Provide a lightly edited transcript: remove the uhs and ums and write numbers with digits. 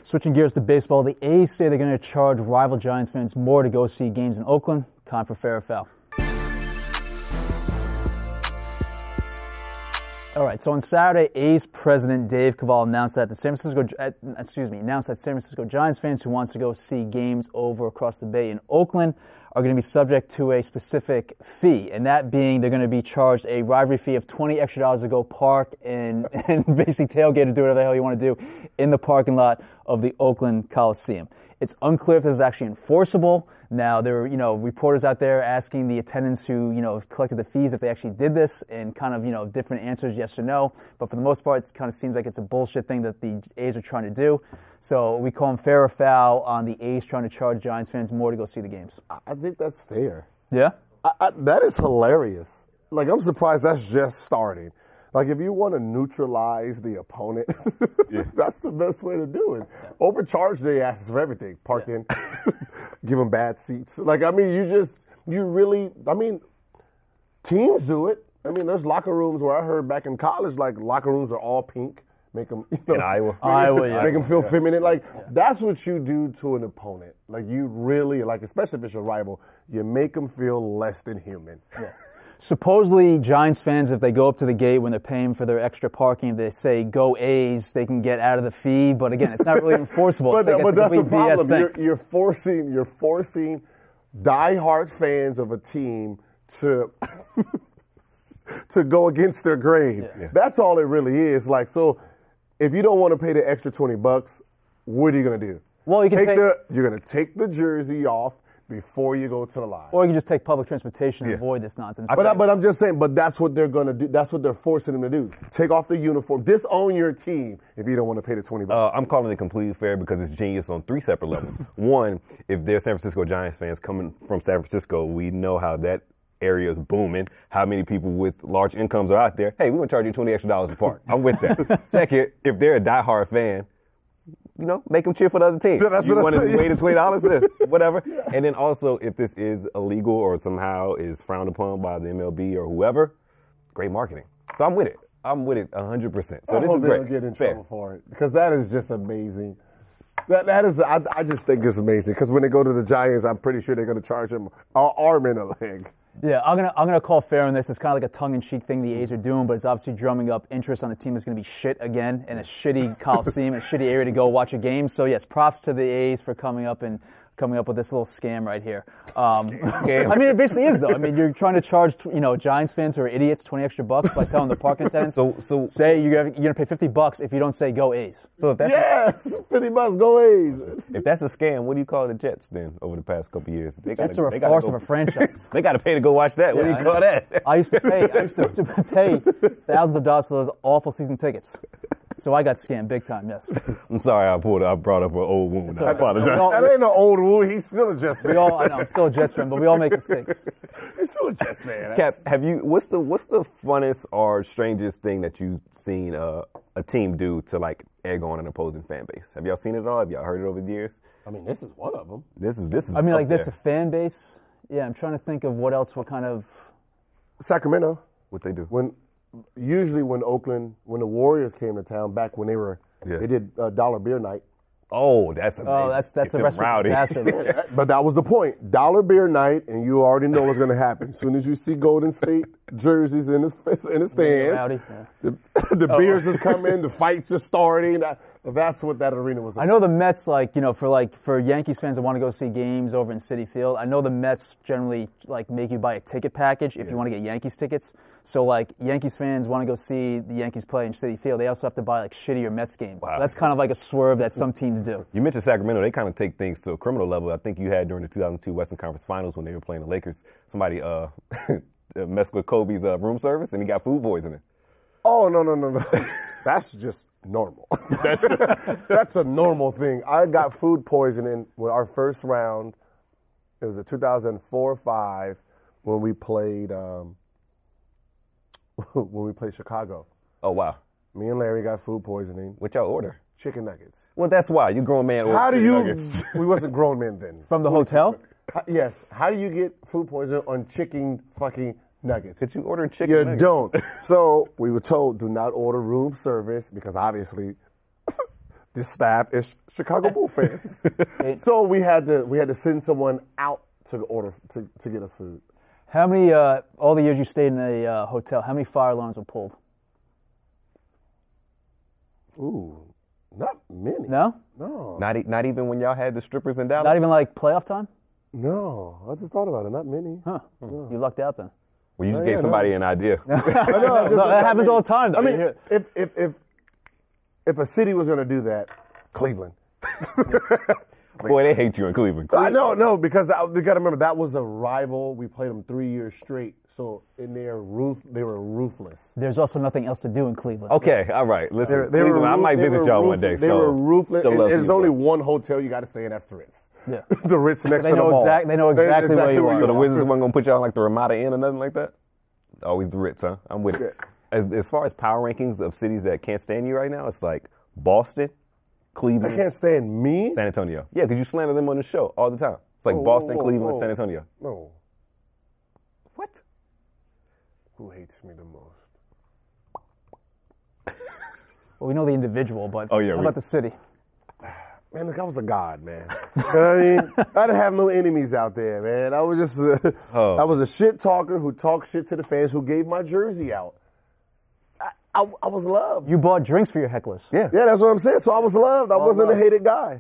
Switching gears to baseball, the A's say they're going to charge rival Giants fans more to go see games in Oakland. Time for fair or foul. All right, so on Saturday, A's president Dave Cavall announced that San Francisco Giants fans who wants to go see games over across the bay in Oakland are going to be subject to a specific fee, and that being they're going to be charged a rivalry fee of $20 extra to go park and basically tailgate or do whatever the hell you want to do in the parking lot of the Oakland Coliseum. It's unclear if this is actually enforceable. Now, there are, reporters out there asking the attendants who, collected the fees if they actually did this and kind of, different answers, yes or no. But for the most part, it kind of seems like it's a bullshit thing that the A's are trying to do. So we call them fair or foul on the A's trying to charge Giants fans more to go see the games. I think that's fair. Yeah? That is hilarious. Like, I'm surprised that's just starting. Like, if you want to neutralize the opponent, that's the best way to do it. Yeah. Overcharge their asses for everything. Parking, give them bad seats. Like, teams do it. I mean, there's locker rooms where I heard back in college, like, locker rooms are all pink. Make them, in Iowa. Make them feel feminine. Like, that's what you do to an opponent. Like, you really, like, especially if it's your rival, you make them feel less than human. Yeah. Supposedly, Giants fans, if they go up to the gate when they're paying for their extra parking, if they say, go A's, they can get out of the fee. But again, it's not really enforceable. But that's the problem. You're forcing diehard fans of a team to to go against their grain. Yeah. That's all it really is. Like, so if you don't want to pay the extra $20, what are you going to do? Well, you're going to take the jersey off before you go to the line. Or you can just take public transportation and avoid this nonsense. But I'm just saying, but that's what they're going to do. That's what they're forcing them to do. Take off the uniform. Disown your team if you don't want to pay the $20. I'm calling it completely fair because it's genius on three separate levels. One, if they're San Francisco Giants fans coming from San Francisco, we know how that area is booming, how many people with large incomes are out there. Hey, we're going to charge you $20 extra a part. I'm with that. Second, if they're a diehard fan, make them cheer for the other team. That's you what want to wait $20, whatever. Yeah. And then also, if this is illegal or somehow is frowned upon by the MLB or whoever, great marketing. So I'm with it. I'm with it 100%. So this is great. I hope they don't get in trouble for it because that is just amazing. That is, I just think it's amazing because when they go to the Giants, I'm pretty sure they're going to charge them an arm and a leg. Yeah, I'm gonna call fair on this. It's kind of like a tongue-in-cheek thing the A's are doing, but it's obviously drumming up interest on a team that's going to be shit again in a shitty Coliseum, a shitty area to go watch a game. So yes, props to the A's for coming up with this little scam right here. I mean, it basically is though. I mean, you're trying to charge Giants fans who are idiots $20 extra by telling the parking attendants. So say you're gonna pay $50 if you don't say go A's. So if that's $50, go A's. If that's a scam, what do you call the Jets then? Over the past couple of years, Jets are a farce of a franchise. They got to pay to go watch that. What do you call that? I used to pay thousands of dollars for those awful season tickets. So I got scammed big time, yes. I'm sorry I brought up an old wound. I apologize. That ain't an old wound. He's still a Jets fan. I know, I'm still a Jets fan, but we all make mistakes. He's still a Jets fan. Cap, what's the funnest or strangest thing that you've seen a team do to like egg on an opposing fan base? Have y'all seen it at all? Have y'all heard it over the years? I mean, this is one of them. This is. I mean, like this, a fan base? Yeah, I'm trying to think of what kind of. Sacramento. What they do? Usually when the Warriors came to town back when they did dollar beer night. Oh, that's amazing. Oh, that's a recipe for disaster. But that was the point. Dollar beer night, and you already know what's going to happen. As soon as you see Golden State jerseys in the stands, the beers is coming, the fights are starting. That's what that arena was about. I know the Mets, for Yankees fans that want to go see games over in Citi Field, I know the Mets generally make you buy a ticket package if you want to get Yankees tickets. So Yankees fans want to go see the Yankees play in Citi Field, they also have to buy shittier Mets games. Wow. So that's kind of like a swerve that some teams do. You mentioned Sacramento. They kind of take things to a criminal level. I think you had during the 2002 Western Conference Finals when they were playing the Lakers, somebody messed with Kobe's room service and he got food poisoning. Oh, no. That's just normal. That's a normal thing. I got food poisoning with our first round. It was a 2004-05 when we played Chicago. Oh, wow. Me and Larry got food poisoning. What y'all order? Chicken nuggets. Well, that's why. You grown man order chicken nuggets. We wasn't grown men then. From the hotel? Yes. How do you get food poisoning on chicken fucking nuggets? Did you order chicken nuggets? You don't. So we were told, do not order room service because obviously this staff is Chicago Bull fans. So we had to send someone out to order to get us food. How many all the years you stayed in the hotel? How many fire alarms were pulled? Ooh, not many. No. Not even when y'all had the strippers in Dallas. Not even like playoff time. No, I just thought about it. Not many. Huh? No. You lucked out then. Well, you just gave somebody an idea. That happens all the time. Though. I mean, if a city was going to do that, Cleveland. Boy, they hate you in Cleveland. I know, because you got to remember that was a rival. We played them 3 years straight. So in their they were ruthless. There's also nothing else to do in Cleveland. Okay, all right. Listen, Cleveland, I might visit y'all one day. They were ruthless. There's only one hotel you got to stay in. That's the Ritz. Yeah. The Ritz next to the mall. They know exactly where you are. So the Wizards weren't going to put y'all in like the Ramada Inn or nothing like that? Always the Ritz, huh? I'm with it. As far as power rankings of cities that can't stand you right now, it's like Boston, Cleveland. I can't stand me? San Antonio. Yeah, because you slander them on the show all the time. It's like Boston, Cleveland, San Antonio. No. What? Who hates me the most? Well, we know the individual, but how about the city? Man, look, I was a god, man. I mean, I didn't have no enemies out there, man. I was just, I was a shit talker who talked shit to the fans, who gave my jersey out. I was loved. You bought drinks for your hecklers. Yeah. Yeah, that's what I'm saying. So I was loved. I wasn't a hated guy.